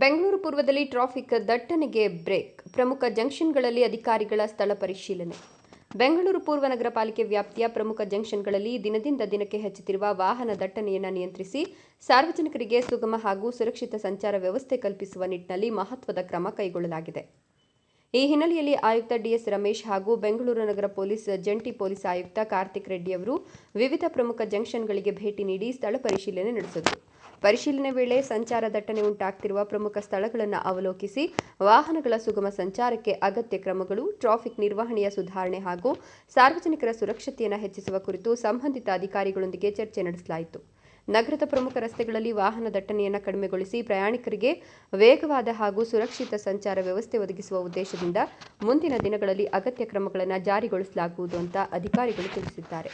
ಬೆಂಗಳೂರು ಪೂರ್ವದಲ್ಲಿ traffic ದಟ್ಟಣೆಗೆ break. ಪ್ರಮುಖ ಜಂಕ್ಷನ್ಗಳಲ್ಲಿ ಅಧಿಕಾರಿಗಳ ಸ್ಥಳ ಪರಿಶೀಲನೆ. ಬೆಂಗಳೂರು ಪೂರ್ವ ನಗರ ಪಾಲಿಕೆ ವ್ಯಾಪ್ತಿಯ ಪ್ರಮುಖ ಜಂಕ್ಷನ್ಗಳಲ್ಲಿ ದಿನದಿಂದ ದಿನಕ್ಕೆ ಹೆಚ್ಚುತ್ತಿರುವ ವಾಹನ ದಟ್ಟಣೆಯನ್ನು ನಿಯಂತ್ರಿಸಿ ಸಾರ್ವಜನಿಕರಿಗೆ ಸುಗಮ ಹಾಗೂ ಸುರಕ್ಷಿತ ಸಂಚಾರ ವ್ಯವಸ್ಥೆ ಕಲ್ಪಿಸುವ ನಿಟ್ಟಿನಲ್ಲಿ ಮಹತ್ವದ ಕ್ರಮ ಕೈಗೊಳ್ಳಲಾಗಿದೆ. ಈ ಹಿನ್ನೆಲೆಯಲ್ಲಿ ಆಯುಕ್ತ ಡಿಎಸ್ ರಮೇಶ್ ಹಾಗೂ ಬೆಂಗಳೂರು ನಗರ ಪೊಲೀಸ್ ಜಂಟಿ ಪೊಲೀಸ್ ಆಯುಕ್ತ ಕಾರ್ತಿಕ್ ರೆಡ್ಡಿ ಅವರು ವಿವಿಧ ಪ್ರಮುಖ ಜಂಕ್ಷನ್ಗಳಿಗೆ ಭೇಟಿ ನೀಡಿ ಸ್ಥಳ ಪರಿಶೀಲನೆ ನಡೆಸಿದರು. ಪರಿಶೀಲನೆ ವೇಳೆ ಸಂಚಾರ ದಟ್ಟಣೆ ಉಂಟಾಗ್ತಿರುವ ಪ್ರಮುಖ ಸ್ಥಳಗಳನ್ನು ಅವಲೋಕಿಸಿ ವಾಹನಗಳ ಸುಗಮ ಸಂಚಾರಕ್ಕೆ ಅಗತ್ಯ ಕ್ರಮಗಳು, ಟ್ರಾಫಿಕ್ ನಿರ್ವಹಣೆಯ ಸುಧಾರಣೆ ಹಾಗೂ ಸಾರ್ವಜನಿಕರ ಸುರಕ್ಷತೆಯನ್ನು ಹೆಚ್ಚಿಸುವ ಕುರಿತು ಸಂಬಂಧಿತ ಅಧಿಕಾರಿಗಳೊಂದಿಗೆ ಚರ್ಚೆ ನಡೆಸಲಾಯಿತು. ನಗರದ ಪ್ರಮುಖ ರಸ್ತೆಗಳಲ್ಲಿ ವಾಹನ ದಟ್ಟಣೆಯನ್ನು ಕಡಿಮೆಗೊಳಿಸಿ ಪ್ರಯಾಣಿಕರಿಗೆ ವೇಗವಾದ ಹಾಗೂ ಸುರಕ್ಷಿತ ಸಂಚಾರ ವ್ಯವಸ್ಥೆ ಒದಗಿಸುವ ಉದ್ದೇಶದಿಂದ ಮುಂದಿನ ದಿನಗಳಲ್ಲಿ ಅಗತ್ಯ ಕ್ರಮಗಳನ್ನು ಜಾರಿಗೊಳಿಸಲಾಗುವುದು ಅಂತ ಅಧಿಕಾರಿಗಳು ತಿಳಿಸಿದ್ದಾರೆ.